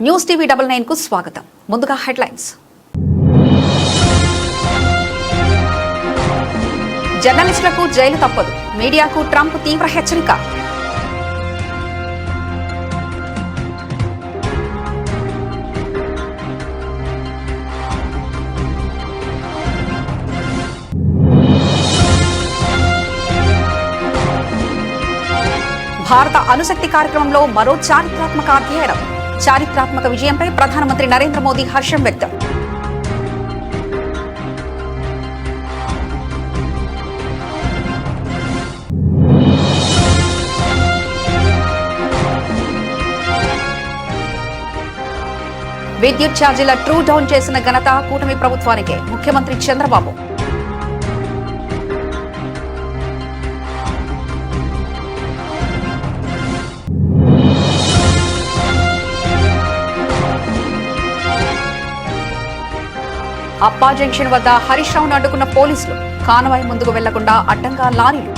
News TV 99 కు స్వాగతం. ముందుగా హెడ్లైన్స్. జర్నలిస్టులకు జైలు తప్పదు, మీడియాకు ట్రంప్ తీవ్ర హెచ్చరిక. భారత అణుశక్తి కార్యక్రమంలో మరో చారిత్రాత్మక అధ్యయనం. చారిత్రాత్మక విజయంపై ప్రధానమంత్రి నరేంద్ర మోదీ హర్షం వ్యక్తం. విద్యుత్ ఛార్జీల ట్రూ డౌన్ చేసిన ఘనత కూటమి ప్రభుత్వానికే, ముఖ్యమంత్రి చంద్రబాబు. అప్పా జంక్షన్ వద్ద హరీష్ రావును అడ్డుకున్న పోలీసులు, కాన్వాయ్ ముందుకు వెళ్లకుండా అడ్డంగా లారీలు.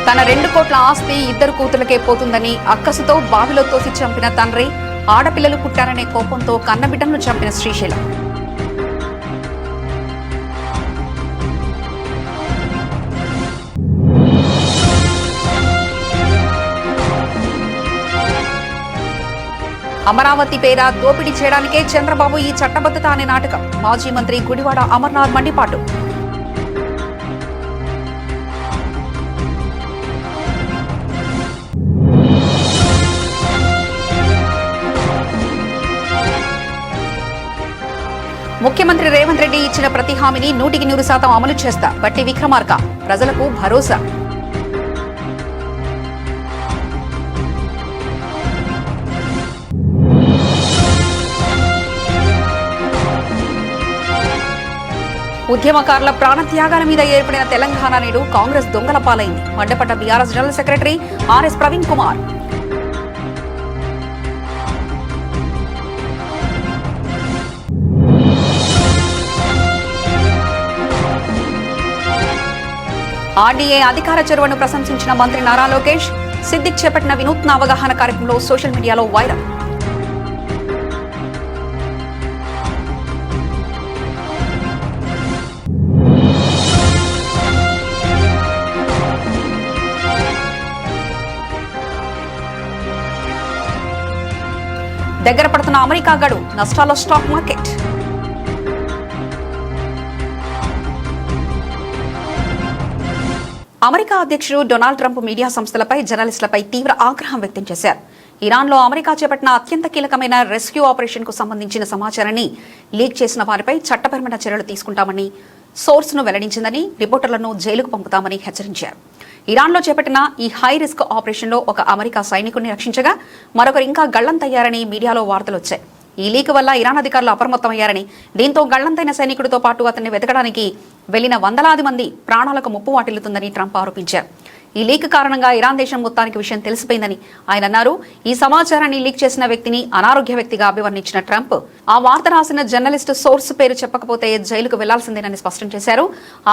తన 2 కోట్ల ఆస్తి 2 కూతులకే పోతుందని అక్కసుతో బావిలో తోసి చంపిన తండ్రి, ఆడపిల్లలు పుట్టారనే కోపంతో కన్నబిడ్డలను చంపిన శ్రీశైలం. అమరావతి పేర దోపిడీ చేయడానికే చంద్రబాబు ఈ చట్టబద్ధత అనే నాటకం. మాజీ మంత్రి గుడివాడ అమర్నాథ్ మండిపాటు. ముఖ్యమంత్రి రేవంత్ రెడ్డి ఇచ్చిన ప్రతి హామీని 100% అమలు చేస్తా బట్టి విక్రమార్క, ప్రజలకు భరోసా. ఉద్యమకారుల ప్రాణత్యాగాల మీద ఏర్పడిన తెలంగాణ నేడు కాంగ్రెస్ దొంగల పాలైంది. మండపడ్డ BRS general secretary RS Praveen Kumar. RDA అధికార చొరవను ప్రశంసించిన మంత్రి నారా లోకేష్, సిద్దిక్ చేపట్టిన వినూత్న అవగాహన కార్యక్రమంలో సోషల్ మీడియాలో వైరల్. దగ్గర పడుతున్న అమెరికా గడు, నష్టాల్లో స్టాక్ మార్కెట్. అమెరికా అధ్యక్షుడు డొనాల్డ్ ట్రంప్ మీడియా సంస్థలపై, జర్నలిస్టులపై తీవ్ర ఆగ్రహం వ్యక్తం చేశారు. ఇరాన్లో అమెరికా చేపట్టిన అత్యంత కీలకమైన రెస్క్యూ ఆపరేషన్ కు సంబంధించిన సమాచారాన్ని లీక్ చేసిన వారిపై చట్టపరమైన చర్యలు తీసుకుంటామని సోర్స్ ను వెల్లడించిందని, రిపోర్టర్లను జైలుకు పంపుతామని హెచ్చరించారు. ఇరాన్లో చేపట్టిన ఈ హై రిస్క్ ఆపరేషన్లో ఒక అమెరికా సైనికుడిని రక్షించగా మరొకరు ఇంకా గల్లంతయ్యారని మీడియాలో వార్తలు వచ్చాయి. ఈ లీక్ వల్ల ఇరాన్ అధికారులు అప్రమత్తమయ్యారని, దీంతో గల్లంతైన సైనికుడితో పాటు అతన్ని వెతకడానికి వెళ్లిన వందలాది మంది ప్రాణాలకు ముప్పు వాటిల్లుతుందని ట్రంప్ ఆరోపించారు. ఈ లీక్ కారణంగా ఇరాన్ దేశం మొత్తానికి విషయం తెలిసిపోయిందని ఆయన అన్నారు. ఈ సమాచారాన్ని లీక్ చేసిన వ్యక్తిని అనారోగ్య వ్యక్తిగా అభివర్ణించిన ట్రంప్, ఆ వార్త రాసిన జర్నలిస్టు సోర్స్ పేరు చెప్పకపోతే జైలుకు వెళ్లాల్సిందేనని స్పష్టం చేశారు.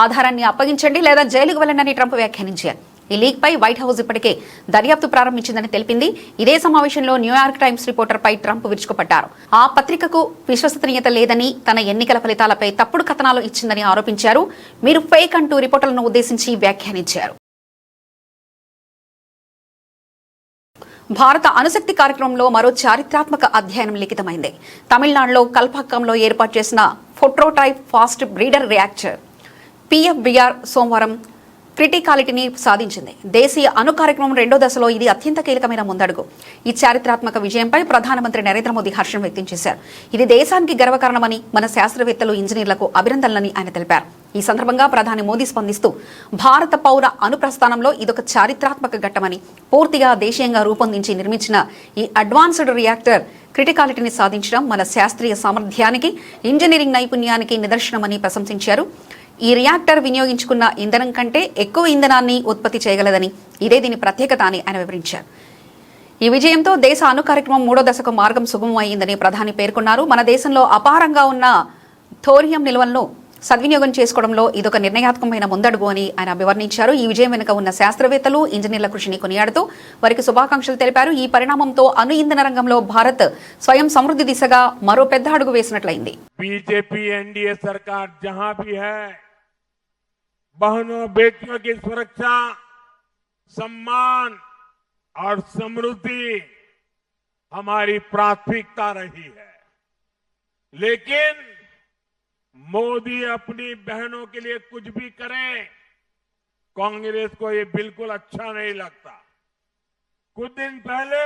ఆధారాన్ని అప్పగించండి లేదా జైలుకు వెళ్లండి ట్రంప్ వ్యాఖ్యానించారు. ఈ లీక్ పై వైట్ హౌస్ ఇప్పటికే దర్యాప్తు ప్రారంభించిందని తెలిపింది. ఇదే సమావేశంలో న్యూయార్క్ టైమ్స్ రిపోర్టర్ పై ట్రంప్ విరుచుకుపడ్డారు. ఆ పత్రికకు విశ్వసనీయత లేదని, తన ఎన్నికల ఫలితాలపై తప్పుడు కథనాలు ఇచ్చిందని ఆరోపించారు. మీరు ఫేక్ అంటూ రిపోర్టర్లను ఉద్దేశించి వ్యాఖ్యానించారు. భారత అణుశక్తి కార్యక్రమంలో మరో చారిత్రాత్మక అధ్యయనం లిఖితమైంది. తమిళనాడులో కల్పాక్కంలో ఏర్పాటు చేసిన ఫోట్రోటైప్ ఫాస్ట్ బ్రీడర్ రియాక్టర్ పిఎఫ్బిఆర్ సోమవారం క్రిటికాలిటీని సాధించింది. దేశీయ అణు కార్యక్రమం 2వ దశలో ఇది అత్యంత కీలకమైన ముందడుగు. ఈ చారిత్రాత్మక విజయంపై ప్రధానమంత్రి నరేంద్ర మోదీ హర్షం వ్యక్తం చేశారు. ఇది దేశానికి గర్వకారణమని, మన శాస్త్రవేత్తలు, ఇంజనీర్లకు అభినందనలని ఆయన తెలిపారు. ఈ సందర్భంగా ప్రధాని మోదీ స్పందిస్తూ, భారత పౌర అణు ప్రస్థానంలో ఇదొక చారిత్రాత్మక ఘట్టమని, పూర్తిగా దేశీయంగా రూపొందించి నిర్మించిన ఈ అడ్వాన్స్డ్ రియాక్టర్ క్రిటికాలిటీని సాధించడం మన శాస్త్రీయ సామర్థ్యానికి, ఇంజనీరింగ్ నైపుణ్యానికి నిదర్శనమని ప్రశంసించారు. ఈ రియాక్టర్ వినియోగించుకున్న ఇంధనం కంటే ఎక్కువ ఇంధనాన్ని ఉత్పత్తి చేయగలదని, ఇదే దీని ప్రత్యేకత అని ఆయన వివరించారు. ఈ విజయంతో దేశ అణు కార్యక్రమం 3వ దశకు మార్గం సుగమం అయిందని ప్రధాని పేర్కొన్నారు. మన దేశంలో అపారంగా ఉన్న థోరియం నిల్వలను సద్వినియోగం చేసుకోవడంలో ఇదొక నిర్ణయాత్మకమైన ముందడుగు అని ఆయన అభివర్ణించారు. ఈ విజయం వెనుక ఉన్న శాస్త్రవేత్తలు, ఇంజనీర్ల కృషిని కొనియాడుతూ వారికి శుభాకాంక్షలు తెలిపారు. ఈ పరిణామంతో అణు ఇంధన రంగంలో భారత్ స్వయం సమృద్ధి దిశగా మరో పెద్ద అడుగు వేసినట్లయింది. बीजेपी एनडीए सरकार जहां भी है, बहनों बेटियों की सुरक्षा, सम्मान और समृद्धि हमारी प्राथमिकता रही है। लेकिन मोदी अपनी बहनों के लिए कुछ भी करे, कांग्रेस को ये बिल्कुल अच्छा नहीं लगता। कुछ दिन पहले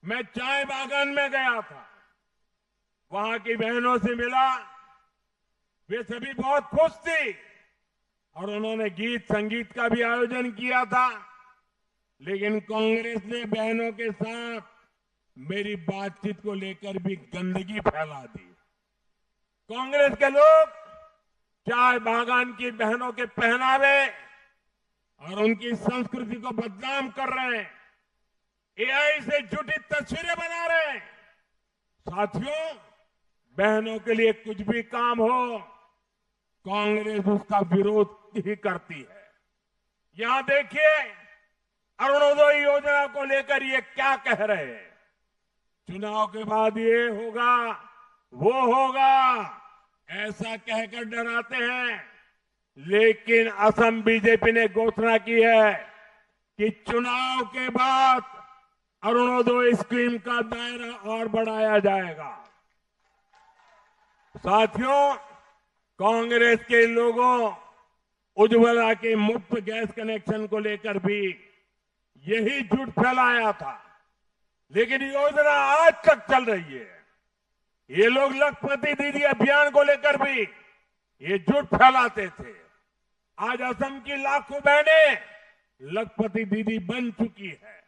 मैं चाय बागान में गया था, वहां की बहनों से मिला। वे सभी बहुत खुश थी और उन्होंने गीत संगीत का भी आयोजन किया था। लेकिन कांग्रेस ने बहनों के साथ मेरी बातचीत को लेकर भी गंदगी फैला दी। कांग्रेस के लोग चाय बागान की बहनों के पहनावे और उनकी संस्कृति को बदनाम कर रहे हैं, एआई से झूठी तस्वीरें बना रहे हैं। साथियों, बहनों के लिए कुछ भी काम हो, कांग्रेस उसका विरोध ही करती है। यहां देखिए, अरुणोदय योजना को लेकर ये क्या कह रहे हैं। चुनाव के बाद ये होगा, वो होगा, ऐसा कहकर डराते हैं। लेकिन असम बीजेपी ने घोषणा की है कि चुनाव के बाद अरुणोदय स्कीम का दायरा और बढ़ाया जाएगा। साथियों, कांग्रेस के लोगों उज्ज्वला के मुफ्त गैस कनेक्शन को लेकर भी यही झूठ फैलाया था, लेकिन योजना आज तक चल रही है। ये लोग लखपति दीदी अभियान को लेकर भी ये झूठ फैलाते थे। आज असम की लाखों बहनें लखपति दीदी बन चुकी है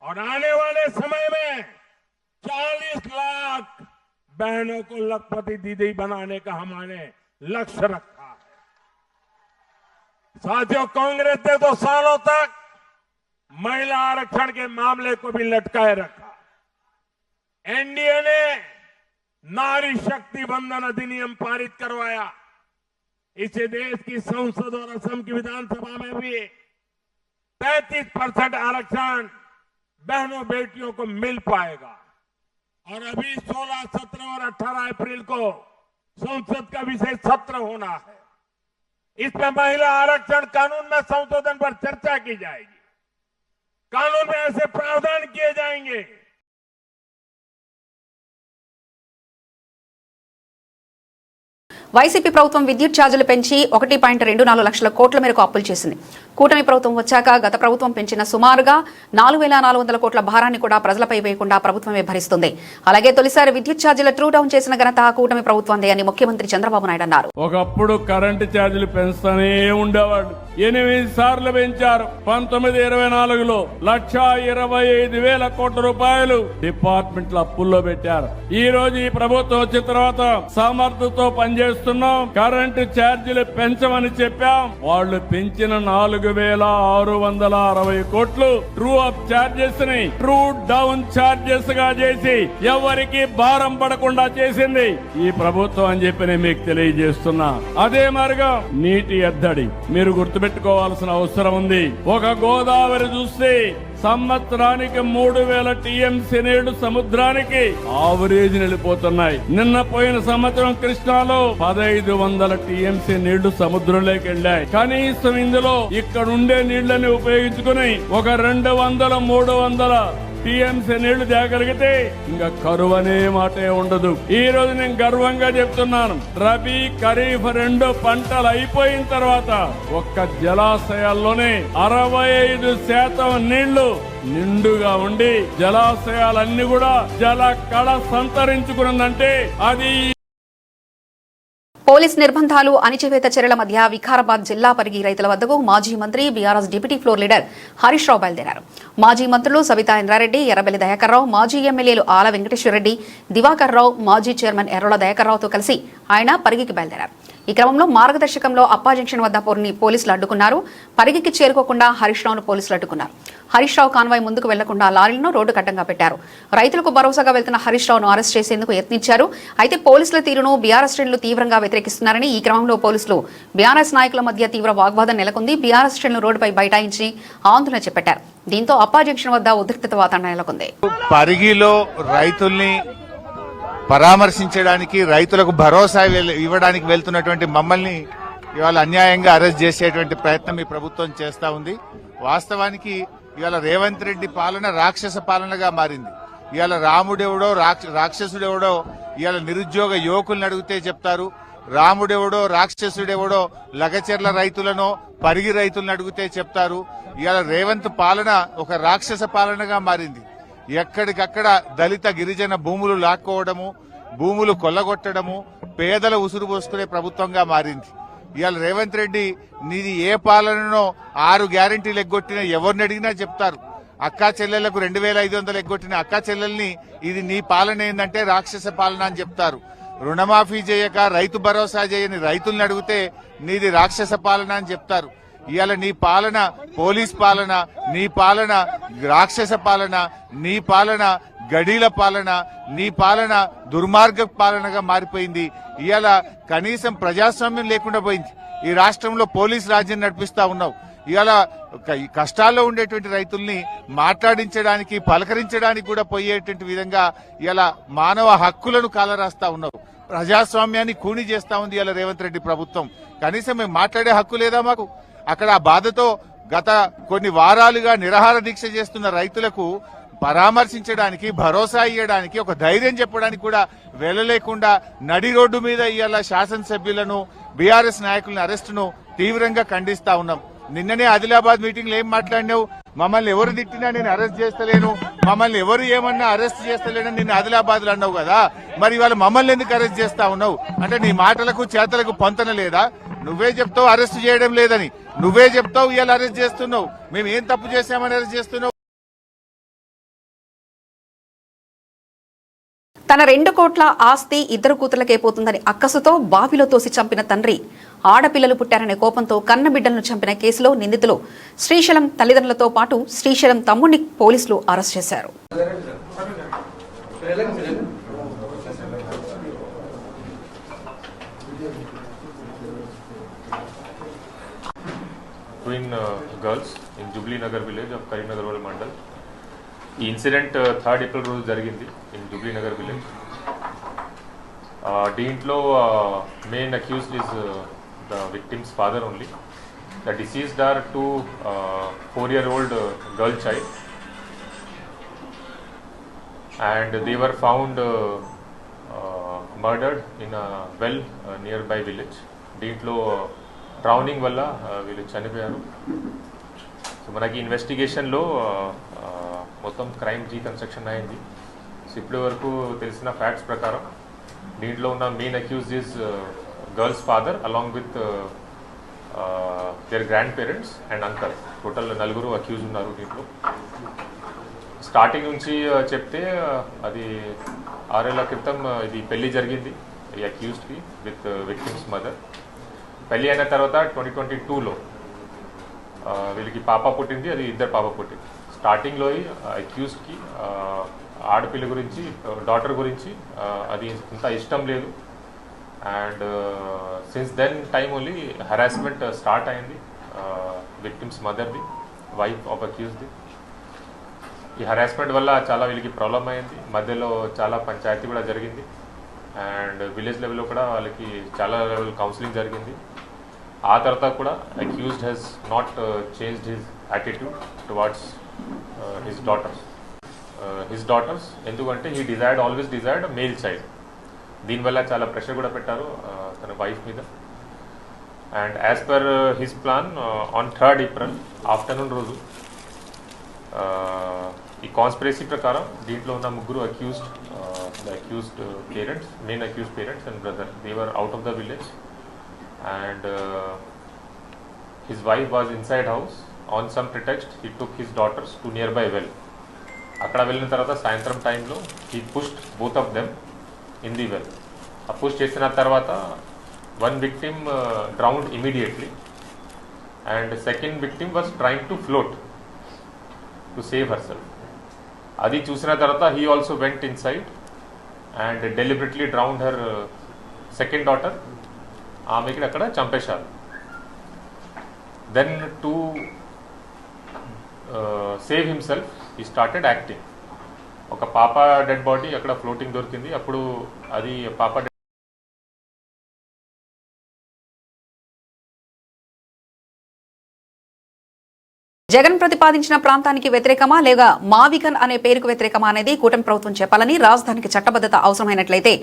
और आने वाले समय में 40 लाख बहनों को लखपति दीदी बनाने का हमने लक्ष्य रखा है। साथियों, कांग्रेस ने तो सालों तक महिला आरक्षण के मामले को भी लटकाए रखा। एनडीए ने नारी शक्ति वंदन अधिनियम पारित करवाया। इसे देश की संसद और असम की विधानसभा में भी 35% आरक्षण बहनों बेटियों को मिल पाएगा। और अभी 16, 17 और 18 अप्रैल को संसद का विशेष सत्र होना है। इसमें महिला आरक्षण कानून में संशोधन पर चर्चा की जाएगी। कानून में ऐसे प्रावधान किए जाएंगे వైసీపీ ప్రభుత్వం విద్యుత్ ఛార్జీలు పెంచి 1.24 లక్షల కోట్ల మేరకు అప్పులు చేసింది. కూటమి ప్రభుత్వం వచ్చాక గత ప్రభుత్వం పెంచిన సుమారుగా 4400 కోట్ల భారాన్ని కూడా ప్రజలపై వేయకుండా ప్రభుత్వమే భరిస్తుంది. అలాగే తొలిసారి విద్యుత్ ఛార్జీల ట్రూ డౌన్ చేసిన ఘనత కూటమి ప్రభుత్వందే అని ముఖ్యమంత్రి చంద్రబాబు నాయుడు అన్నారు. ఒకప్పుడు కరెంటు ఛార్జీలు పెంచుతూనే ఉండేవాళ్ళు. 8 సార్లు పెంచారు. 1924లో 1,25,000 కోట్ల రూపాయలు డిపార్ట్మెంట్ల అప్పుల్లో పెట్టారు. ఈ రోజు ఈ ప్రభుత్వం వచ్చిన తర్వాత సమర్థతో పనిచేస్తున్నాం. కరెంటు ఛార్జీలు పెంచమని చెప్పాం. వాళ్ళు పెంచిన 4,660 కోట్లు ట్రూ అప్ ఛార్జెస్ ని ట్రూ డౌన్ ఛార్జెస్ గా చేసి ఎవరికి భారం పడకుండా చేసింది ఈ ప్రభుత్వం అని చెప్పి నేను మీకు తెలియజేస్తున్నా. అదే మరిగా నీటి ఎద్దడి మీరు గుర్తుపెట్టుకోవాల్సిన అవసరం ఉంది. ఒక గోదావరి చూస్తే సంవత్సరానికి 3,000 టీఎంసీ నీళ్లు సముద్రానికి ఆవరేజ్ వెళ్ళిపోతున్నాయి. నిన్న పోయిన సంవత్సరం కృష్ణాలో 1,500 టీఎంసీ నీళ్లు సముద్రంలోకి వెళ్ళాయి. కనీసం ఇందులో ఇక్కడ ఉండే నీళ్లని ఉపయోగించుకుని ఒక 200, 300 టీఎంసీ నీళ్లు తేగలిగితే ఇంకా కరువు అనే మాటే ఉండదు. ఈ రోజు నేను గర్వంగా చెప్తున్నాను, రబీ ఖరీఫ్ 2 పంటలు అయిపోయిన తర్వాత ఒక్క జలాశయాల్లోనే 65% నీళ్లు నిండుగా ఉండి జలాశయాలన్నీ కూడా జల కళ సంతరించుకున్నదంటే అది పోలీస్ నిర్బంధాలు, అణిచివేత చర్యల మధ్య వికారాబాద్ జిల్లా పరిగి రైతుల వద్దకు మాజీ మంత్రి BRS deputy floor leader Harish Rao బయలుదేరారు. మాజీ మంత్రులు సబితా ఇంద్రారెడ్డి, ఎర్రబెల్లి దయాకర్ రావు, మాజీ ఎమ్మెల్యేలు ఆల వెంకటేశ్వరరెడ్డి, దివాకర్ రావు, మాజీ చైర్మన్ ఎర్రోల దయాకర్ రావుతో కలిసి ఆయన పరిగికి బయలుదేరారు. ఈ క్రమంలో మార్గదర్శకంలో అప్పా జంక్షన్ వద్ద పోలీసులు అడ్డుకున్నారు. పరిగికి చేరుకోకుండా హరీష్ రావును పోలీసులు అడ్డుకున్నారు. హరీష్ రావు కాన్వాయ్ ముందుకు వెళ్లకుండా లారీలను రోడ్డు కట్టంగా పెట్టారు. రైతులకు భరోసాగా వెళ్తున్న హరీష్ రావును అరెస్ట్ చేసేందుకు యత్నించారు. అయితే పోలీసుల తీరును బీఆర్ఎస్ శ్రేణులు తీవ్రంగా వ్యతిరేకిస్తున్నారని, ఈ క్రమంలో పోలీసులు బీఆర్ఎస్ నాయకుల మధ్య తీవ్ర వాగ్వాదం నెలకొంది. బీఆర్ఎస్ శ్రేణులు రోడ్డుపై బైఠాయించి ఆందోళన చేపట్టారు. దీంతో అప్పా జంక్షన్ వద్ద ఉద్రిక్తత వాతావరణం నెలకొంది. పరిగిలో రైతుల్ని పరామర్శించడానికి, రైతులకు భరోసా ఇవ్వడానికి వెళ్తున్నటువంటి మమ్మల్ని ఇవాళ అన్యాయంగా అరెస్ట్ చేసేటువంటి ప్రయత్నం ఈ ప్రభుత్వం చేస్తా ఉంది. వాస్తవానికి ఇవాళ రేవంత్ రెడ్డి పాలన రాక్షస పాలనగా మారింది. ఇవాళ రాముడెవడో రాక్షసుడెవడో ఇవాళ నిరుద్యోగ యువకుల్ని అడిగితే చెప్తారు. రాముడెవడో రాక్షసుడెవడో లగచెర్ల రైతులను, పరిగి రైతులను అడిగితే చెప్తారు. ఇవాళ రేవంత్ పాలన ఒక రాక్షస పాలనగా మారింది. ఎక్కడికక్కడ దళిత గిరిజన భూములు లాక్కోవడము, భూములు కొల్లగొట్టడము, పేదల ఉసురు పోసుకునే ప్రభుత్వంగా మారింది. ఇవాళ రేవంత్ రెడ్డి నీది ఏ పాలననో 6 గ్యారెంటీలు ఎగ్గొట్టిన ఎవరిని అడిగినా చెప్తారు. అక్కా చెల్లెళ్లకు 2500 ఎగ్గొట్టిన అక్కా చెల్లెల్ని ఇది నీ పాలన ఏందంటే రాక్షస పాలన అని చెప్తారు. రుణమాఫీ చేయక రైతు భరోసా చేయని రైతుల్ని అడిగితే నీది రాక్షస పాలన అని చెప్తారు. ఇవాళ నీ పాలన పోలీస్ పాలన, నీ పాలన రాక్షస పాలన, నీ పాలన గడీల పాలన, నీ పాలన దుర్మార్గ పాలనగా మారిపోయింది. ఇవాళ కనీసం ప్రజాస్వామ్యం లేకుండా పోయింది. ఈ రాష్ట్రంలో పోలీస్ రాజ్యం నడిపిస్తా ఉన్నావు. ఇవాళ కష్టాల్లో ఉండేటువంటి రైతుల్ని మాట్లాడించడానికి, పలకరించడానికి కూడా పోయేటువంటి విధంగా ఇలా మానవ హక్కులను కాలరాస్తా ఉన్నావు. ప్రజాస్వామ్యాన్ని కూని చేస్తా ఉంది ఇలా రేవంత్ రెడ్డి ప్రభుత్వం. కనీసం మేము మాట్లాడే హక్కు లేదా మాకు? అక్కడ ఆ బాధతో గత కొన్ని వారాలుగా నిరాహార దీక్ష చేస్తున్న రైతులకు పరామర్శించడానికి, భరోసా ఇవ్వడానికి, ఒక ధైర్యం చెప్పడానికి కూడా వెళ్ళలేకుండా నడి రోడ్డు మీద ఇవాళ శాసనసభ్యులను, బీఆర్ఎస్ నాయకులను అరెస్టును తీవ్రంగా ఖండిస్తా ఉన్నాం. నిన్ననే ఆదిలాబాద్ మీటింగ్ లో ఏం మాట్లాడినావు? మమ్మల్ని ఎవరు తిట్టినా నేను అరెస్ట్ చేస్తలేను, మమ్మల్ని ఎవరు ఏమన్నా అరెస్ట్ చేస్తలేనని నిన్న ఆదిలాబాద్ లో అన్నావు కదా. మరి ఇవాళ మమ్మల్ని ఎందుకు అరెస్ట్ చేస్తా ఉన్నావు? అంటే నీ మాటలకు చేతలకు పొంతన లేదా? నువ్వే చెప్తావు అరెస్ట్ చేయడం లేదని, నువ్వే చెప్తావు ఇవాళ అరెస్ట్ చేస్తున్నావు. మేము ఏం తప్పు చేశామని అరెస్ట్ చేస్తున్నావు? తన 2 కోట్ల ఆస్తి 2 కూతుర్లకే పోతుందని అక్కసుతో బావిలో తోసి చంపిన తండ్రి, ఆడపిల్లలు పుట్టారనే కోపంతో కన్నబిడ్డలను చంపిన కేసులో నిందితులు శ్రీశైలం తల్లిదండ్రులతో పాటు శ్రీశైలం తమ్ముడిని పోలీసులు అరెస్ట్ చేశారు. Twin girls in Jubilee Nagar village of Karimnagar Mandal. ఈ ఇన్సిడెంట్ 3rd April రోజు జరిగింది ఇన్ జూబ్లీ నగర్ విలేజ్. దీంట్లో main accused is the victim's father only. The deceased are 2 4-year-old girl child and they were found murdered in a well nearby village. దీంట్లో drowning వల్ల వీళ్ళు చనిపోయారు. So మనకి ఇన్వెస్టిగేషన్లో మొత్తం క్రైమ్ రీకన్స్ట్రక్షన్ అయింది. సో ఇప్పటి వరకు తెలిసిన ఫ్యాక్ట్స్ ప్రకారం దీంట్లో ఉన్న main accuse is girl's father along with their grandparents and uncle. Total 4 accuse ఉన్నారు దీంట్లో. స్టార్టింగ్ నుంచి చెప్తే అది 6 ఏళ్ల క్రితం ఇది పెళ్లి జరిగింది ఈ అక్యూజ్డ్కి విత్ విక్టిమ్స్ మదర్. పెళ్లి అయిన తర్వాత 2022లో వీళ్ళకి పాప పుట్టింది, అది 2 పాప పుట్టింది. స్టార్టింగ్లో అక్యూజ్డ్కి ఆడపిల్ల గురించి, డాటర్ గురించి అది ఇంత ఇష్టం లేదు. And since then time only harassment start అయింది విక్టిమ్స్ మదర్ది, వైఫ్ ఆఫ్ అక్యూజ్ది. ఈ హెరాస్మెంట్ వల్ల చాలా వీళ్ళకి ప్రాబ్లం అయింది. మధ్యలో చాలా పంచాయతీ కూడా జరిగింది అండ్ విలేజ్ లెవెల్లో కూడా వాళ్ళకి చాలా లెవెల్ కౌన్సిలింగ్ జరిగింది. ఆ తర్వాత కూడా accused has not changed his attitude towards his daughters. ఎందుకంటే he always desired male child. దీనివల్ల చాలా ప్రెషర్ కూడా పెట్టారు తన వైఫ్ మీద. And as per his plan on 3rd April afternoon రోజు ఈ కాన్స్పిరసీ ప్రకారం దీంట్లో ఉన్న 3 accused, the accused parents, main accused parents and brother, they were out of the village and his wife was inside house. On some pretext he took his daughters to nearby well. అక్కడ వెళ్ళిన తర్వాత సాయంత్రం టైంలో he pushed both of them in the well. ఆ push చేసిన తర్వాత One victim drowned immediately, and the second victim was trying to float to save herself. Adi chusina tarvata he also went inside and deliberately drowned her second daughter. Ameki akkada champesharu. Then to save himself, he started acting. ఒక పాప dead body అక్కడ floating దొరికింది. అప్పుడు అది పాప జగన్ ప్రతిపాదించిన ప్రాంతానికి వ్యతిరేకమా లేక మావిగన్ అనే పేరుకు వ్యతిరేకమా అనేది కూటమి ప్రభుత్వం చెప్పాలని, రాజధానికి చట్టబద్ధత అవసరమైనట్లయితే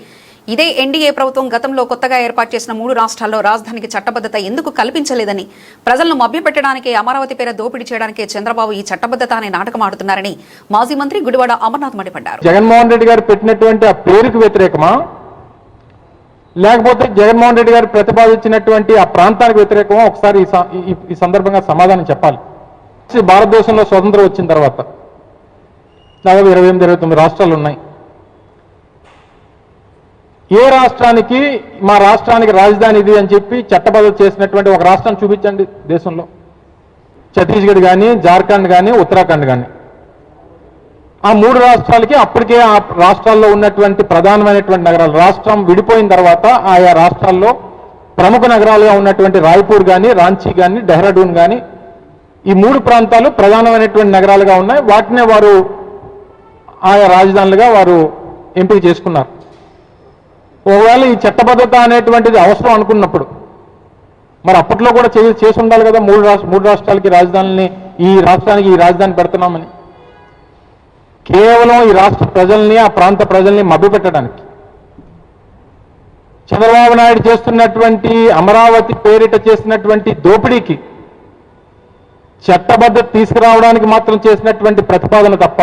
ఇదే ఎన్డీఏ ప్రభుత్వం గతంలో కొత్తగా ఏర్పాటు చేసిన 3 రాష్ట్రాల్లో రాజధానికి చట్టబద్ధత ఎందుకు కల్పించలేదని, ప్రజలను మభ్యపెట్టడానికి అమరావతి పేర దోపిడీ చేయడానికి చంద్రబాబు ఈ చట్టబద్ధత అనే నాటకం ఆడుతున్నారని మాజీ మంత్రి గుడివాడ అమర్నాథ్ మండిపడ్డారు. జగన్మోహన్ రెడ్డి గారు పెట్టినటువంటి ఆ పేరుకు వ్యతిరేకమా లేకపోతే జగన్మోహన్ రెడ్డి గారు ప్రతిపాదించినటువంటి ఆ ప్రాంతానికి వ్యతిరేకమా ఒకసారి ఈ సందర్భంగా సమాధానం చెప్పాలి. భారతదేశంలో స్వతంత్రం వచ్చిన తర్వాత దాదాపు 28-29 రాష్ట్రాలు ఉన్నాయి. ఏ రాష్ట్రానికి మా రాష్ట్రానికి రాజధాని ఇది అని చెప్పి చట్టబద్ధత చేసినటువంటి ఒక రాష్ట్రాన్ని చూపించండి దేశంలో. ఛత్తీస్గఢ్ కానీ, జార్ఖండ్ కానీ, ఉత్తరాఖండ్ కానీ. ఆ 3 రాష్ట్రాలకి అప్పటికే ఆ రాష్ట్రాల్లో ఉన్నటువంటి ప్రధానమైనటువంటి నగరాలు, రాష్ట్రం విడిపోయిన తర్వాత ఆయా రాష్ట్రాల్లో ప్రముఖ నగరాలుగా ఉన్నటువంటి రాయ్పూర్ కానీ, రాంచీ కానీ, డెహ్రాడూన్ కానీ, ఈ 3 ప్రాంతాలు ప్రధానమైనటువంటి నగరాలుగా ఉన్నాయి. వాటినే వారు ఆయా రాజధానులుగా వారు ఎంపిక చేసుకున్నారు. ఒకవేళ ఈ చట్టబద్ధత అనేటువంటిది అవసరం అనుకున్నప్పుడు మరి అప్పట్లో కూడా చేసి ఉండాలి కదా. 3 రాష్ట్రాలకి రాజధానిని, ఈ రాష్ట్రానికి ఈ రాజధాని పెడుతున్నామని కేవలం ఈ రాష్ట్ర ప్రజల్ని, ఆ ప్రాంత ప్రజల్ని మభ్యపెట్టడానికి చంద్రబాబు నాయుడు చేస్తున్నటువంటి అమరావతి పేరిట చేసినటువంటి దోపిడీకి చట్టబద్ధత తీసుకురావడానికి మాత్రం చేసినటువంటి ప్రతిపాదన తప్ప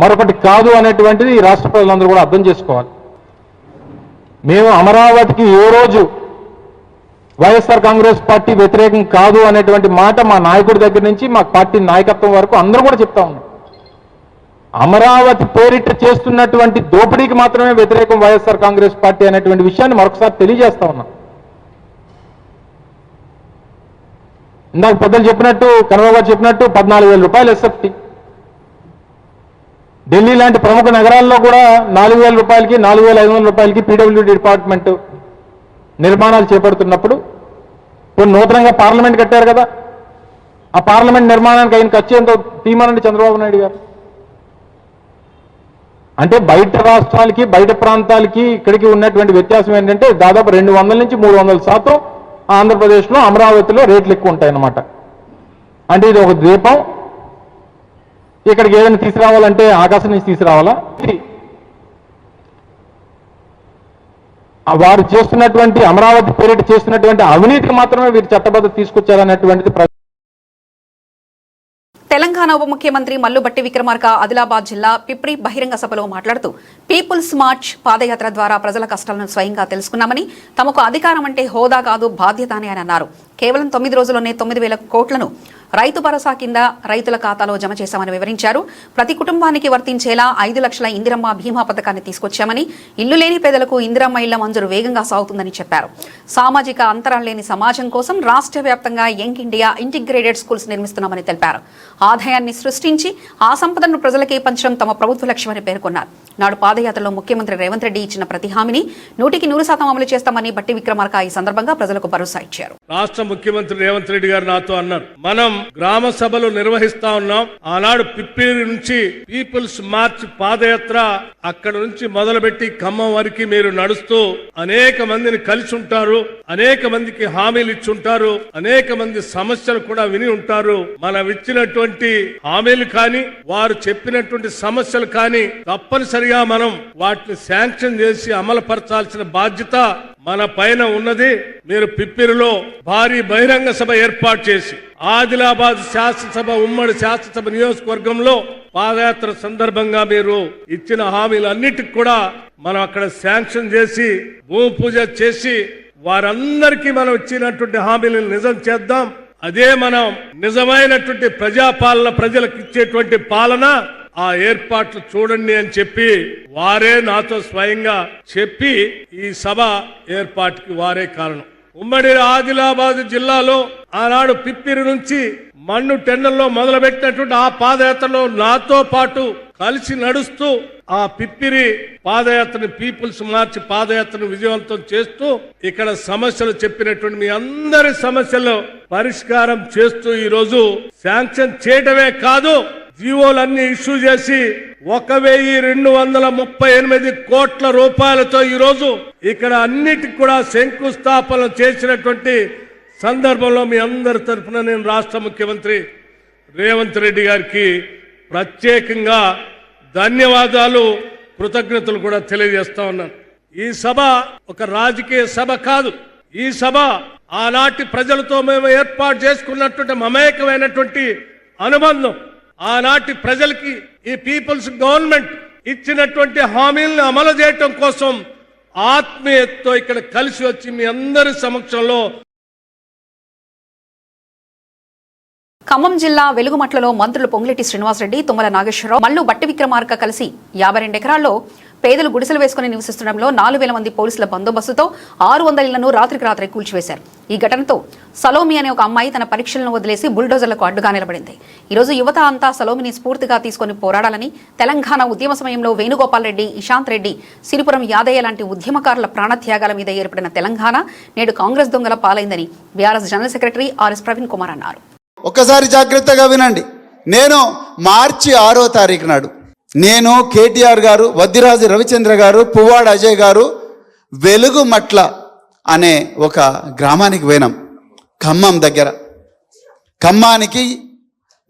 మరొకటి కాదు అనేటువంటిది ఈ రాష్ట్ర ప్రజలందరూ కూడా అర్థం చేసుకోవాలి. మేము అమరావతికి ఏ రోజు వైఎస్ఆర్ కాంగ్రెస్ పార్టీ వ్యతిరేకం కాదు అనేటువంటి మాట మా నాయకుడి దగ్గర నుంచి మా పార్టీ నాయకత్వం వరకు అందరూ కూడా చెప్తా ఉన్నాం. అమరావతి పేరిట చేస్తున్నటువంటి దోపిడీకి మాత్రమే వ్యతిరేకం వైఎస్ఆర్ కాంగ్రెస్ పార్టీ అనేటువంటి విషయాన్ని మరొకసారి తెలియజేస్తా ఉన్నాం. ఇందాక పెద్దలు చెప్పినట్టు, కనబాబు గారు చెప్పినట్టు 14,000 రూపాయలు ఎస్ఎఫ్టీ. ఢిల్లీ లాంటి ప్రముఖ నగరాల్లో కూడా 4,000 రూపాయలకి, 4,500 రూపాయలకి పీడబ్ల్యూడీ డిపార్ట్మెంట్ నిర్మాణాలు చేపడుతున్నప్పుడు కొన్ని నూతనంగా పార్లమెంట్ కట్టారు కదా, ఆ పార్లమెంట్ నిర్మాణానికి అయిన ఖర్చు ఎంతో తీయమనండి చంద్రబాబు నాయుడు గారు. అంటే బయట రాష్ట్రాలకి, బయట ప్రాంతాలకి ఇక్కడికి ఉన్నటువంటి వ్యత్యాసం ఏంటంటే దాదాపు 200 నుంచి 300% ఆంధ్రప్రదేశ్లో అమరావతిలో రేట్లు ఎక్కువ ఉంటాయన్నమాట. అంటే ఇది ఒక ద్వీపం, ఇక్కడికి ఏదైనా తీసుకురావాలంటే ఆకాశం నుంచి తీసుకురావాలా? వారు చేస్తున్నటువంటి అమరావతి పేరిట చేస్తున్నటువంటి అవినీతికి మాత్రమే వీరు చట్టబద్ధత తీసుకొచ్చారనేటువంటిది. తెలంగాణ ఉప ముఖ్యమంత్రి మల్లుబట్టి విక్రమార్క ఆదిలాబాద్ జిల్లా పిప్రి బహిరంగ సభలో మాట్లాడుతూ పీపుల్స్ మార్చ్ పాదయాత్ర ద్వారా ప్రజల కష్టాలను స్వయంగా తెలుసుకున్నామని, తమకు అధికారం అంటే హోదా కాదు బాధ్యత అని ఆయన అన్నారు. కేవలం 9 రోజుల్లోనే 9,000 కోట్లను రైతు భరోసా కింద రైతుల ఖాతాలో జమ చేశామని వివరించారు. ప్రతి కుటుంబానికి వర్తించేలా 5 లక్షల ఇందిరమ్మ బీమా పథకాన్ని తీసుకొచ్చామని, ఇల్లు లేని పేదలకు ఇందిరమ్మ ఇళ్ల మంజూరు వేగంగా సాగుతుందని చెప్పారు. సామాజిక అంతరాలు లేని సమాజం కోసం రాష్ట్ర వ్యాప్తంగా యంగ్ ఇండియా ఇంటిగ్రేటెడ్ స్కూల్స్ నిర్మిస్తున్నామని తెలిపారు. ఆదాయాన్ని సృష్టించి ఆ సంపదను ప్రజలకే పంచడం తమ ప్రభుత్వ లక్ష్యమని పేర్కొన్నారు. నాడు పాదయాత్రలో ముఖ్యమంత్రి రేవంత్ రెడ్డి ఇచ్చిన ప్రతి హామీని 100% అమలు చేస్తామని బట్టి విక్రమార్క ఈ సందర్భంగా ప్రజలకు భరోసా ఇచ్చారు. రాష్ట్ర ముఖ్యమంత్రి రేవంత్ రెడ్డి గారు నాతో అన్నారు, మనం గ్రామ సభలు నిర్వహిస్తా ఉన్నాం. ఆనాడు పిప్పిరి నుంచి పీపుల్స్ మార్చ్ పాదయాత్ర అక్కడ నుంచి మొదలుపెట్టి ఖమ్మం వరకు మీరు నడుస్తూ అనేక మందిని కలిసి ఉంటారు, అనేక మందికి హామీలు ఇచ్చి ఉంటారు, అనేక మంది సమస్యలు కూడా విని ఉంటారు. మనం ఇచ్చినటువంటి హామీలు కానీ, వారు చెప్పినటువంటి సమస్యలు కానీ తప్పనిసరిగా మనం వాటిని శాంక్షన్ చేసి అమలు పరచాల్సిన బాధ్యత మన పైన ఉన్నది. మీరు పిప్పిరిలో భారీ బహిరంగ సభ ఏర్పాటు చేసి ఆదిలాబాద్ శాసనసభ, ఉమ్మడి శాసనసభ నియోజకవర్గంలో పాదయాత్ర సందర్భంగా మీరు ఇచ్చిన హామీలన్నిటికి కూడా మనం అక్కడ శాంక్షన్ చేసి భూమి పూజ చేసి వారందరికీ మనం ఇచ్చినటువంటి హామీలను నిజం చేద్దాం. అదే మనం నిజమైనటువంటి ప్రజాపాలన, ప్రజలకు ఇచ్చేటువంటి పాలన. ఆ ఏర్పాట్లు చూడండి అని చెప్పి వారే నాతో స్వయంగా చెప్పి ఈ సభ ఏర్పాటుకి వారే కారణం. ఉమ్మడి ఆదిలాబాద్ జిల్లాలో ఆనాడు పిప్పిరి నుంచి మన్ను టెండర్లో మొదలుపెట్టినటువంటి ఆ పాదయాత్రలో నాతో పాటు కలిసి నడుస్తూ ఆ పిప్పిరి పాదయాత్రని పీపుల్స్ మార్చ్ పాదయాత్రను విజయవంతం చేస్తూ ఇక్కడ సమస్యలు చెప్పినటువంటి మీ అందరి సమస్యల్లో పరిష్కారం చేస్తూ ఈ రోజు శాంక్షన్ చేయడమే కాదు, జీవోలన్నీ ఇష్యూ చేసి 1,238 కోట్ల రూపాయలతో ఈ రోజు ఇక్కడ అన్నిటికి కూడా శంకుస్థాపన చేసినటువంటి సందర్భంలో మీ అందరి తరఫున నేను రాష్ట్ర ముఖ్యమంత్రి రేవంత్ రెడ్డి గారికి ప్రత్యేకంగా ధన్యవాదాలు, కృతజ్ఞతలు కూడా తెలియజేస్తా ఉన్నాను. ఈ సభ ఒక రాజకీయ సభ కాదు. ఈ సభ ఆనాటి ప్రజలతో మేము ఏర్పాటు చేసుకున్నటువంటి మమేకమైనటువంటి అనుబంధం, ఆనాటి ప్రజలకి ఈ పీపుల్స్ గవర్నమెంట్ ఇచ్చినటువంటి హామీలను అమలు చేయటం కోసం ఆత్మీయతతో ఇక్కడ కలిసి వచ్చి మీ అందరి సమక్షంలో. ఖమ్మం జిల్లా వెలుగుమట్లలో మంత్రులు పొంగులేటి శ్రీనివాసరెడ్డి, తుమ్మల నాగేశ్వరరావు, మల్లు బట్టి విక్రమార్క కలిసి 52 ఎకరాల్లో పేదలు గుడిసెలు వేసుకుని నివసిస్తుండడంలో 4,000 మంది పోలీసుల బందోబస్తుతో 600 ఇళ్లను రాత్రికి రాత్రి కూల్చివేశారు. ఈ ఘటనతో సలోమి అనే ఒక అమ్మాయి తన పరీక్షలను వదిలేసి బుల్డోజర్లకు అడ్డుగా నిలబడింది. ఈ రోజు యువత అంతా సలోమిని స్ఫూర్తిగా తీసుకుని పోరాడాలని, తెలంగాణ ఉద్యమ సమయంలో వేణుగోపాల్ రెడ్డి, ఇషాంత్ రెడ్డి, సిరిపురం యాదయ్య లాంటి ఉద్యమకారుల ప్రాణత్యాగాల మీద ఏర్పడిన తెలంగాణ నేడు కాంగ్రెస్ దొంగల పాలైందని BRS general secretary RS Praveen Kumar అన్నారు. ఒక్కసారి జాగ్రత్తగా వినండి. నేను మార్చి 6వ తారీఖు నాడు నేను కేటీఆర్ గారు, వద్దిరాజు రవిచంద్ర గారు, పువ్వాడ అజయ్ గారు వెలుగుమట్ల అనే ఒక గ్రామానికి పోయినాం. ఖమ్మం దగ్గర, ఖమ్మానికి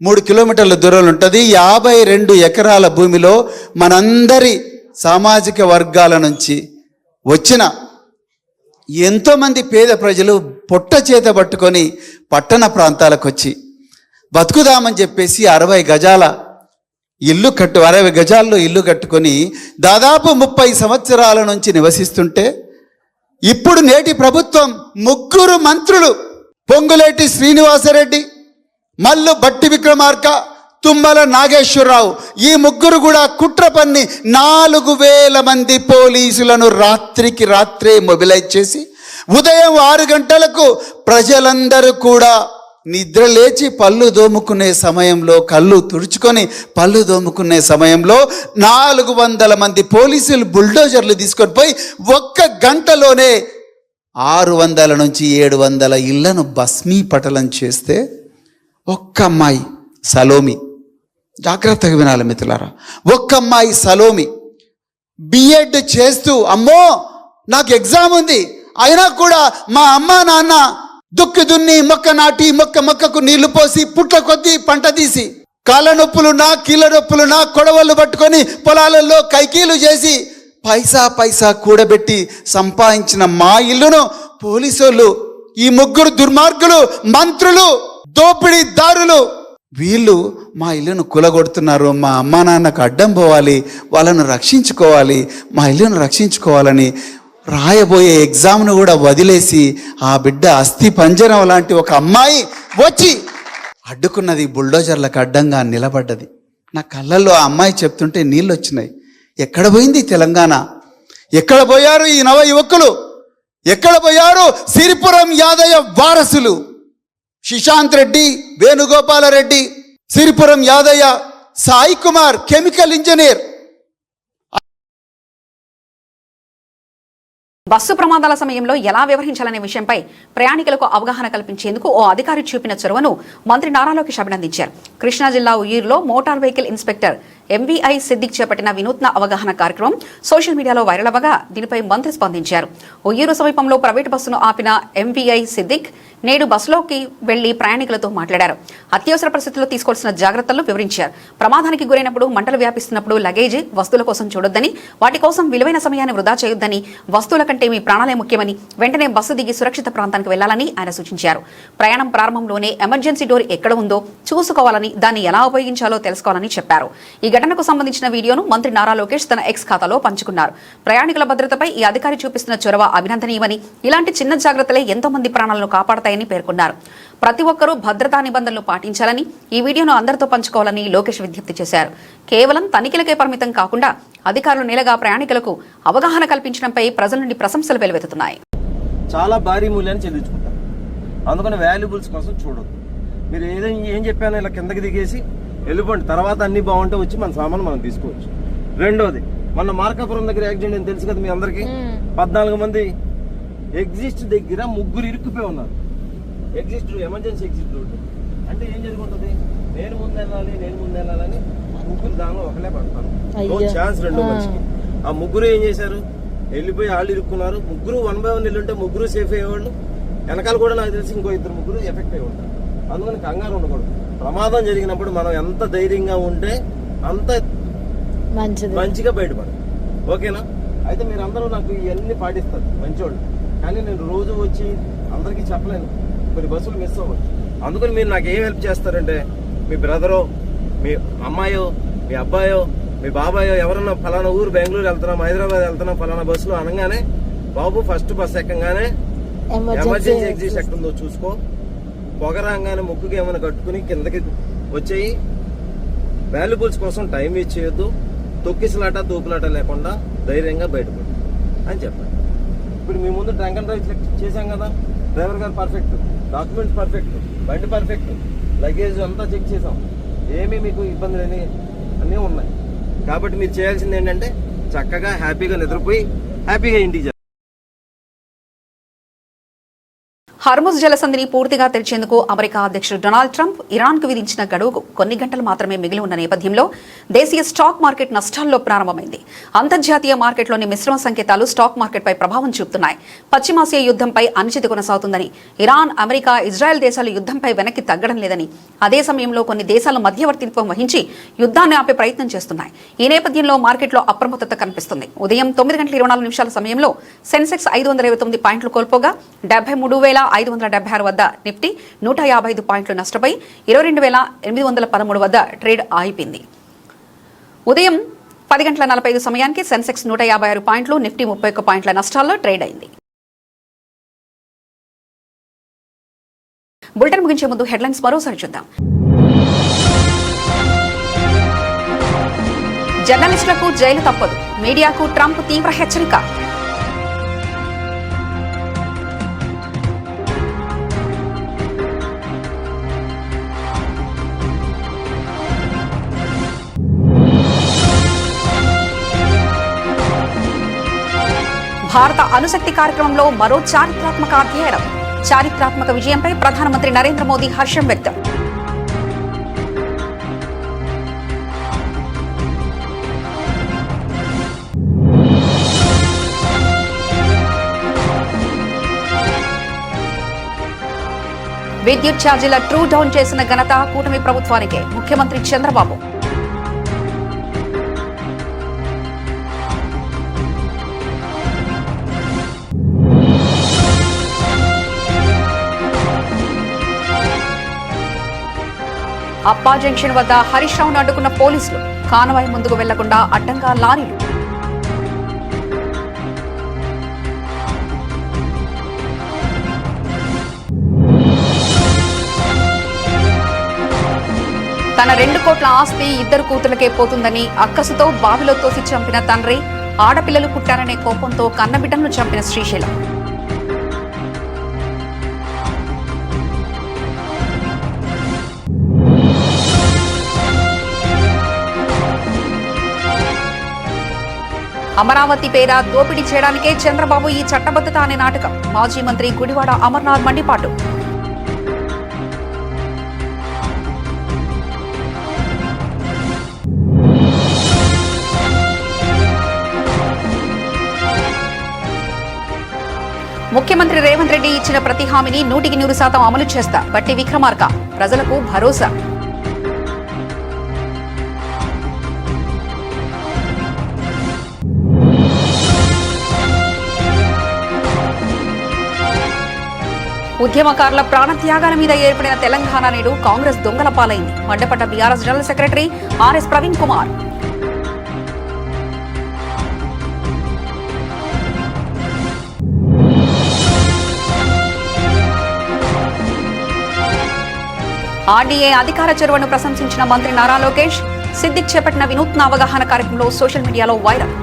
3 కిలోమీటర్ల దూరంలో ఉంటుంది. 52 ఎకరాల భూమిలో మనందరి సామాజిక వర్గాల నుంచి వచ్చిన ఎంతోమంది పేద ప్రజలు పొట్ట చేత పట్టుకొని పట్టణ ప్రాంతాలకు వచ్చి బతుకుదామని చెప్పేసి 60 గజాల్లో ఇల్లు కట్టుకొని దాదాపు 30 సంవత్సరాల నుంచి నివసిస్తుంటే ఇప్పుడు నేటి ప్రభుత్వం 3 మంత్రులు పొంగులేటి శ్రీనివాసరెడ్డి, మల్లు బట్టి విక్రమార్క, తుమ్మల నాగేశ్వరరావు ఈ 3 కూడా కుట్ర పన్ని 4,000 మంది పోలీసులను రాత్రికి రాత్రే మొబిలైజ్ చేసి ఉదయం 6 గంటలకు ప్రజలందరూ కూడా నిద్ర లేచి పళ్ళు దోముకునే సమయంలో, కళ్ళు తుడుచుకొని పళ్ళు దోముకునే సమయంలో 400 మంది పోలీసులు బుల్డోజర్లు తీసుకొని పోయి 1 గంటలోనే 600 నుంచి 700 ఇళ్లను భస్మీపటలం చేస్తే ఒక్క అమ్మాయి సలోమి, జాగ్రత్తగా వినాలి మిత్రులారా, ఒక్క అమ్మాయి సలోమి బిఎడ్ చేస్తూ, అమ్మో నాకు ఎగ్జామ్ ఉంది అయినా కూడా మా అమ్మ నాన్న దుక్కి దున్ని మొక్క నాటి మొక్కకు నీళ్లు పోసి పుట్ల కొద్దీ పంట తీసి కాళ్ళ నొప్పులున్నా కీళ్ళ నొప్పులున్నా కొడవళ్ళు పట్టుకొని పొలాలలో కైకీలు చేసి పైసా కూడబెట్టి సంపాదించిన మా ఇల్లును పోలీసులు, ఈ 3 దుర్మార్గులు, మంత్రులు, దోపిడీదారులు వీళ్ళు మా ఇల్లును కూలగొడుతున్నారు. మా అమ్మా నాన్నకు అడ్డం పోవాలి, వాళ్ళను రక్షించుకోవాలి, మా ఇల్లును రక్షించుకోవాలని రాయబోయే ఎగ్జామ్ను కూడా వదిలేసి ఆ బిడ్డ అస్థి పంజరం లాంటి ఒక అమ్మాయి వచ్చి అడ్డుకున్నది, బుల్డోజర్లకు అడ్డంగా నిలబడ్డది. నా కళ్ళల్లో ఆ అమ్మాయి చెప్తుంటే నీళ్ళు వచ్చినాయి. ఎక్కడ పోయింది తెలంగాణ? ఎక్కడ పోయారు ఈ నవ యువకులు? ఎక్కడ పోయారు సిరిపురం యాదయ్య వారసులు? Ishant Reddy, Venugopal Reddy, Siripuram Yadaiah, Sai Kumar chemical engineer. Bus ప్రమాదాల సమయంలో ఎలా వ్యవహరించాలనే విషయంపై ప్రయాణికులకు అవగాహన కల్పించేందుకు ఓ అధికారి చూపిన చొరవను మంత్రి నారా లోకేష్ అభినందించారు. కృష్ణా జిల్లా ఉయ్యూరులో motor vehicle inspector MVI Siddiq చేపట్టిన వినూత్న అవగాహన కార్యక్రమం సోషల్ మీడియాలో వైరల్ అవ్వగా దీనిపై మంత్రి స్పందించారు. ఉయ్యూరు సమీపంలో ప్రైవేటు బస్సును ఆపిన ఎంవీఐ సిద్దిక్ నేడు బస్సులోకి వెళ్లి ప్రయాణికులతో మాట్లాడారు. అత్యవసర పరిస్థితుల్లో తీసుకోవాల్సిన జాగ్రత్తలను వివరించారు. ప్రమాదానికి గురైనప్పుడు మంటలు వ్యాపిస్తున్నప్పుడు లగేజ్, వస్తువుల కోసం చూడొద్దని, వాటి కోసం విలువైన సమయాన్ని వృధా చేయొద్దని, వస్తువుల కంటే మీ ప్రాణాలే ముఖ్యమని, వెంటనే బస్సు దిగి సురక్షిత ప్రాంతానికి వెళ్లాలని ఆయన సూచించారు. ప్రయాణం ప్రారంభంలోనే ఎమర్జెన్సీ డోర్ ఎక్కడ ఉందో చూసుకోవాలని, దాన్ని ఎలా ఉపయోగించాలో తెలుసుకోవాలని చెప్పారు. ఈ ఘటనకు సంబంధించిన వీడియోను మంత్రి నారా లోకేష్ తన ఎక్స్ ఖాతాలో పంచుకున్నారు. ప్రయాణికుల భద్రతపై ఈ అధికారి చూపిస్తున్న చొరవ అభినందనీయమని, ఇలాంటి చిన్న జాగ్రత్తలే ఎంతో మంది ప్రాణాలను కాపాడతాయని ఉంటాయని పేర్కొన్నారు. ప్రతి ఒక్కరూ భద్రతా నిబంధనలు పాటించాలని, ఈ వీడియోను అందరితో పంచుకోవాలని లోకేష్ విజ్ఞప్తి చేశారు. కేవలం తనిఖీలకే పరిమితం కాకుండా అధికారులు నేలగా ప్రయాణికులకు అవగాహన కల్పించడంపై ప్రజల నుండి ప్రశంసలు వెలువెత్తుతున్నాయి. చాలా భారీ మూల్యాన్ని చెల్లించుకుంటారు. అందుకని వాల్యుబుల్స్ కోసం చూడొద్దు. మీరు ఏం చెప్పానో ఇలా కిందకి దిగేసి వెళ్ళిపోండి. తర్వాత అన్ని బాగుంటే వచ్చి మన సామాను మనం తీసుకోవచ్చు. రెండోది, మొన్న మార్కాపురం దగ్గర యాక్సిడెంట్ అని తెలుసు కదా మీ అందరికి. 14 మంది ఎగ్జిస్ట్ దగ్గర 3 ఇరుక్కుపోయి ఉన్నారు. ఎగ్జిస్ట్ ఎమర్జెన్సీ ఎగ్జిట్ రోడ్డు అంటే ఏం జరుగుతుంది, నేను ముందు వెళ్ళాలని 3 దానిలో ఒకలే పడతాను. నో ఛాన్స్ రెండో మనిషికి. ఆ 3 ఏం చేశారు, వెళ్ళిపోయి వాళ్ళు ఇరుక్కున్నారు. 3 1 by 1 వెళ్ళుంటే 3 సేఫ్ అయ్యేవాళ్ళు. వెనకాల కూడా నాకు తెలిసి ఇంకో 2-3 ఎఫెక్ట్ అయ్యి ఉంటారు. అందుకని కంగారు ఉండకూడదు. ప్రమాదం జరిగినప్పుడు మనం ఎంత ధైర్యంగా ఉంటే అంత మంచిగా బయటపడదు. ఓకేనా? అయితే మీరు అందరూ నాకు ఇవన్నీ పాటిస్తారు, మంచోళ్ళు. కానీ నేను రోజు వచ్చి అందరికీ చెప్పలేను, కొన్ని బస్సులు మిస్ అవ్వచ్చు. అందుకని మీరు నాకు ఏం హెల్ప్ చేస్తారంటే, మీ బ్రదరో, మీ అమ్మాయో, మీ అబ్బాయో, మీ బాబాయో ఎవరన్నా ఫలానా ఊరు బెంగళూరు వెళ్తున్నాం, హైదరాబాద్ వెళ్తున్నాం ఫలానా బస్సులో అనగానే, బాబు ఫస్ట్ బస్ ఎక్కగానే ఎమర్జెన్సీ ఎగ్జిట్ ఎక్కడ ఉందో చూసుకో, పొగరాగానే ముక్కుకి ఏమైనా కట్టుకుని కిందకి వచ్చేయి. వాల్యుబుల్స్ కోసం టైం వేస్ట్ చేయొద్దు. తొక్కిసలాట తూపులాట లేకుండా ధైర్యంగా బయటపడు అని చెప్పాలి. ఇప్పుడు మీ ముందు డ్రంక్ అండ్ డ్రైవ్ చెక్ చేశాం కదా. డ్రైవర్ గారు పర్ఫెక్ట్, డాక్యుమెంట్స్ పర్ఫెక్ట్, బండి పర్ఫెక్ట్, లగేజ్ అంతా చెక్ చేసాం. ఏమీ మీకు ఇబ్బందులు అన్నీ ఉన్నాయి. కాబట్టి మీరు చేయాల్సింది ఏంటంటే చక్కగా హ్యాపీగా నిద్రపోయి హ్యాపీగా ఇంటికి. హర్ముజ్ జలసంధిని పూర్తిగా తెరిచేందుకు అమెరికా అధ్యక్షుడు డొనాల్డ్ ట్రంప్ ఇరాన్కు విధించిన గడువుకు కొన్ని గంటలు మాత్రమే మిగిలి ఉన్న నేపథ్యంలో దేశీయ స్టాక్ మార్కెట్ నష్టాల్లో ప్రారంభమైంది. అంతర్జాతీయ మార్కెట్లోని మిశ్రమ సంకేతాలు స్టాక్ మార్కెట్పై ప్రభావం చూపుతున్నాయి. పశ్చిమాసియా యుద్ధంపై అనిశ్చితి కొనసాగుతుందని, ఇరాన్, అమెరికా, ఇజ్రాయెల్ దేశాలు యుద్ధంపై వెనక్కి తగ్గడం లేదని, అదే సమయంలో కొన్ని దేశాలు మధ్యవర్తిత్వం వహించి యుద్ధాన్ని ఆపే ప్రయత్నం చేస్తున్నాయి. ఈ నేపథ్యంలో మార్కెట్లో అప్రమత్తత కనిపిస్తుంది. ఉదయం 9:24 సమయంలో సెన్సెక్స్ 529 పాయింట్లు కోల్పోగా 73,576 వద్ద నిఫ్టీ 155 పాయింట్లు నష్టపోయి 22,813 వద్ద ట్రేడ్ ఆగిపోయింది. ఉదయం 10:45 సమయానికి సెన్సెక్స్ 156 పాయింట్లు, నిఫ్టీ 31 పాయింట్ల నష్టాల్లో ట్రేడ్ అయింది. బులెటిన్ ముగించే ముందు హెడ్లైన్స్ మరోసారి చూద్దాం. జర్నలిస్టులకు జైలు తప్పదు, మీడియాకు ట్రంప్ తీవ్ర హెచ్చరిక. భారత అణుశక్తి కార్యక్రమంలో మరో చారిత్రాత్మక అధ్యయనం. చారిత్రాత్మక విజయంపై ప్రధానమంత్రి నరేంద్ర మోదీ హర్షం వ్యక్తం. విద్యుత్ ఛార్జీల ట్రూ డౌన్ చేసిన ఘనత కూటమి ప్రభుత్వానికే, ముఖ్యమంత్రి చంద్రబాబు. అప్పా జంక్షన్ వద్ద హరీష్ రావును అడ్డుకున్న పోలీసులు, కానవాయి ముందుకు వెళ్లకుండా అడ్డంగా లారీలు. తన 2 కోట్ల ఆస్తి 2 కూతులకే పోతుందని అక్కసుతో బావిలో తోసి చంపిన తండ్రి, ఆడపిల్లలు పుట్టారనే కోపంతో కన్నబిడ్డను చంపిన శ్రీశైలం. అమరావతి పేర దోపిడీ చేయడానికే చంద్రబాబు ఈ చట్టబద్ధత అనే నాటకం, మాజీ మంత్రి గుడివాడ అమర్నాథ్ మండిపాటు. ముఖ్యమంత్రి రేవంత్ రెడ్డి ఇచ్చిన ప్రతి హామీని 100% అమలు చేస్తా, బట్టి విక్రమార్క. ప్రజలకు భరోసా. ఉద్యమకారుల ప్రాణత్యాగాల మీద ఏర్పడిన తెలంగాణ నేడు కాంగ్రెస్ దొంగల పాలైంది. మండపడ్డ BRS general secretary RS Praveen Kumar. RDA అధికార చొరవను ప్రశంసించిన మంత్రి నారా లోకేష్. సిద్దిక్ చేపట్టిన వినూత్న అవగాహన కార్యక్రమంలో సోషల్ మీడియాలో వైరల్.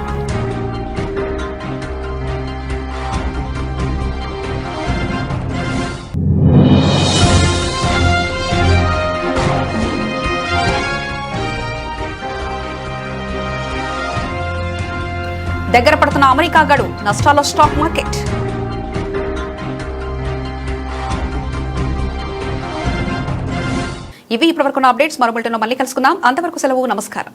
దగ్గర పడుతున్న అమెరికా గడు, నష్టాల్లో స్టాక్ మార్కెట్. ఇవి ఇప్పటివరకున్న అప్డేట్స్. మరో బులెటిన్లో మళ్ళీ కలుసుకుందాం. అంతవరకు సెలవు. నమస్కారం.